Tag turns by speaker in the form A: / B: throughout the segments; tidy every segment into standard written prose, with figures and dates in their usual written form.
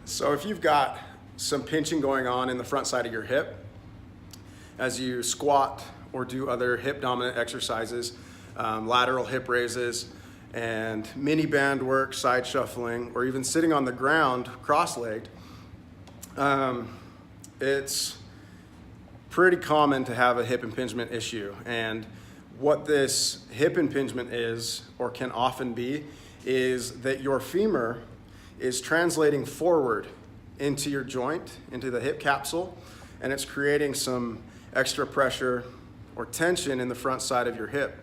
A: So if you've got some pinching going on in the front side of your hip, as you squat or do other hip dominant exercises, lateral hip raises and mini band work, side shuffling, or even sitting on the ground cross-legged, it's pretty common to have a hip impingement issue. And what this hip impingement is, or can often be, is that your femur is translating forward into your joint, into the hip capsule, and it's creating some extra pressure or tension in the front side of your hip.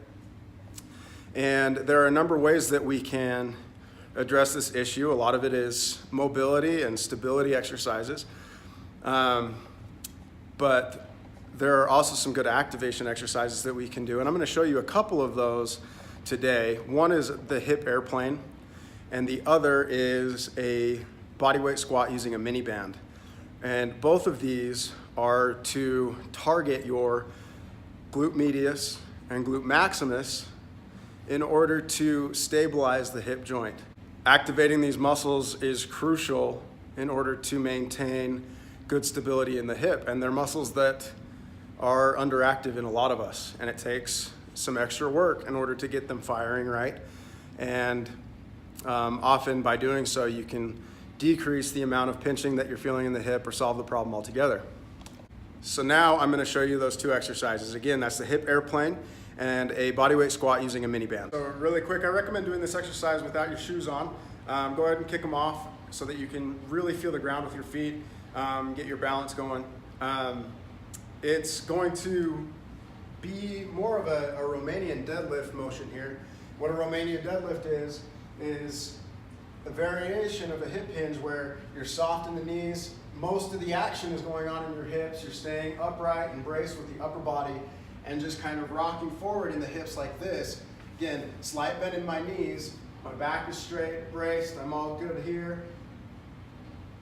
A: And there are a number of ways that we can address this issue. A lot of it is mobility and stability exercises. But there are also some good activation exercises that we can do. And I'm going to show you a couple of those today. One is the hip airplane, and the other is a bodyweight squat using a mini band. And both of these are to target your glute medius and glute maximus in order to stabilize the hip joint. Activating these muscles is crucial in order to maintain good stability in the hip, and they're muscles that are underactive in a lot of us, and it takes some extra work in order to get them firing right. And often by doing so, you can decrease the amount of pinching that you're feeling in the hip or solve the problem altogether. So now I'm going to show you those two exercises. Again, that's the hip airplane and a bodyweight squat using a mini band. So really quick, I recommend doing this exercise without your shoes on. Go ahead and kick them off so that you can really feel the ground with your feet, get your balance going. It's going to be more of a Romanian deadlift motion here. What a Romanian deadlift is a variation of a hip hinge where you're soft in the knees. Most of the action is going on in your hips. You're staying upright and braced with the upper body and just kind of rocking forward in the hips like this. Again, slight bend in my knees. My back is straight, braced. I'm all good here.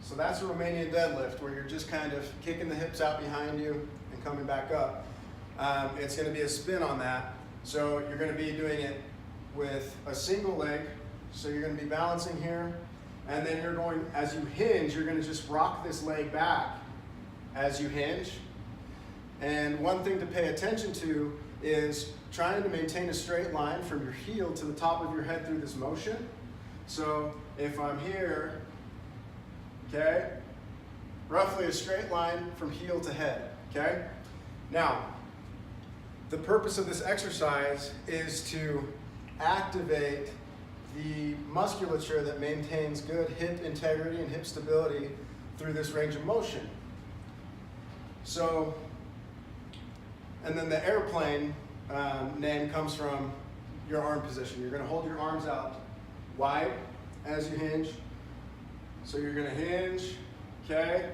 A: So that's a Romanian deadlift where you're just kind of kicking the hips out behind you and coming back up. It's going to be a spin on that. So you're going to be doing it with a single leg. So you're going to be balancing here, and then you're going, as you hinge, you're going to just rock this leg back as you hinge. And one thing to pay attention to is trying to maintain a straight line from your heel to the top of your head through this motion. So if I'm here, okay, roughly a straight line from heel to head, okay? Now, the purpose of this exercise is to activate the musculature that maintains good hip integrity and hip stability through this range of motion. So, and then the airplane name comes from your arm position. You're going to hold your arms out wide as you hinge. So you're going to hinge, okay?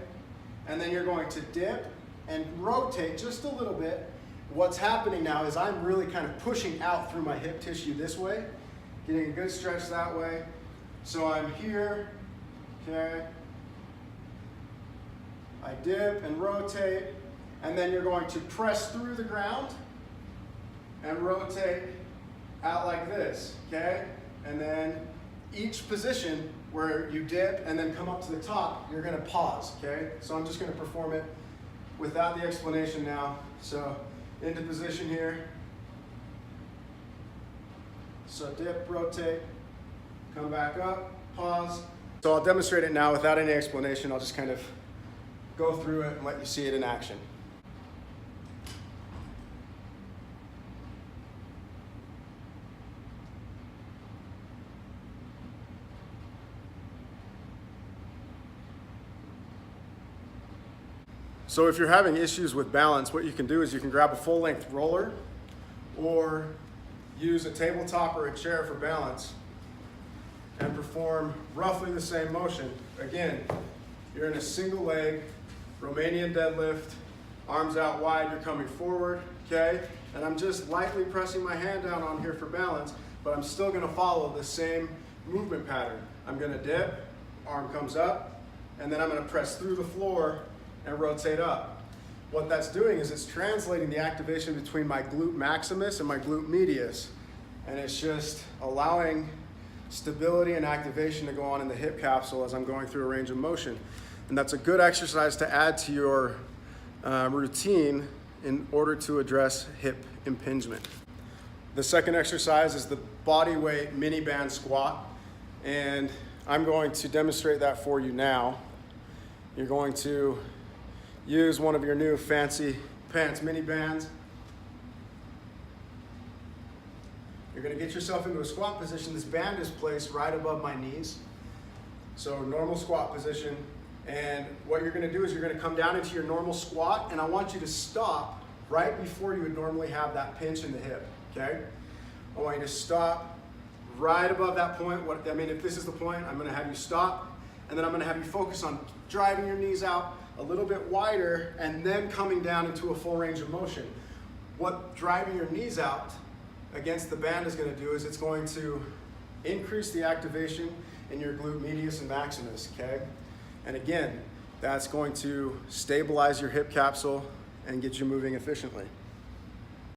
A: And then you're going to dip and rotate just a little bit. What's happening now is I'm really kind of pushing out through my hip tissue this way, getting a good stretch that way. So I'm here, okay? I dip and rotate, and then you're going to press through the ground and rotate out like this, okay? And then each position where you dip and then come up to the top, you're gonna pause, okay? So I'm just gonna perform it without the explanation now. So into position here. So dip, rotate, come back up, pause. So I'll demonstrate it now without any explanation. I'll just kind of go through it and let you see it in action. So if you're having issues with balance, what you can do is you can grab a full-length roller or use a tabletop or a chair for balance and perform roughly the same motion. Again, you're in a single leg, Romanian deadlift, arms out wide, you're coming forward, okay? And I'm just lightly pressing my hand down on here for balance, but I'm still gonna follow the same movement pattern. I'm gonna dip, arm comes up, and then I'm gonna press through the floor and rotate up. What that's doing is it's translating the activation between my glute maximus and my glute medius. And it's just allowing stability and activation to go on in the hip capsule as I'm going through a range of motion. And that's a good exercise to add to your routine in order to address hip impingement. The second exercise is the body weight mini band squat, and I'm going to demonstrate that for you now. You're going to use one of your new fancy pants mini bands. You're going to get yourself into a squat position. This band is placed right above my knees. So normal squat position. And what you're going to do is you're going to come down into your normal squat, and I want you to stop right before you would normally have that pinch in the hip, okay? I want you to stop right above that point. If this is the point, I'm going to have you stop, and then I'm going to have you focus on driving your knees out a little bit wider and then coming down into a full range of motion. What driving your knees out against the band is going to do is it's going to increase the activation in your glute medius and maximus, okay? And again, that's going to stabilize your hip capsule and get you moving efficiently.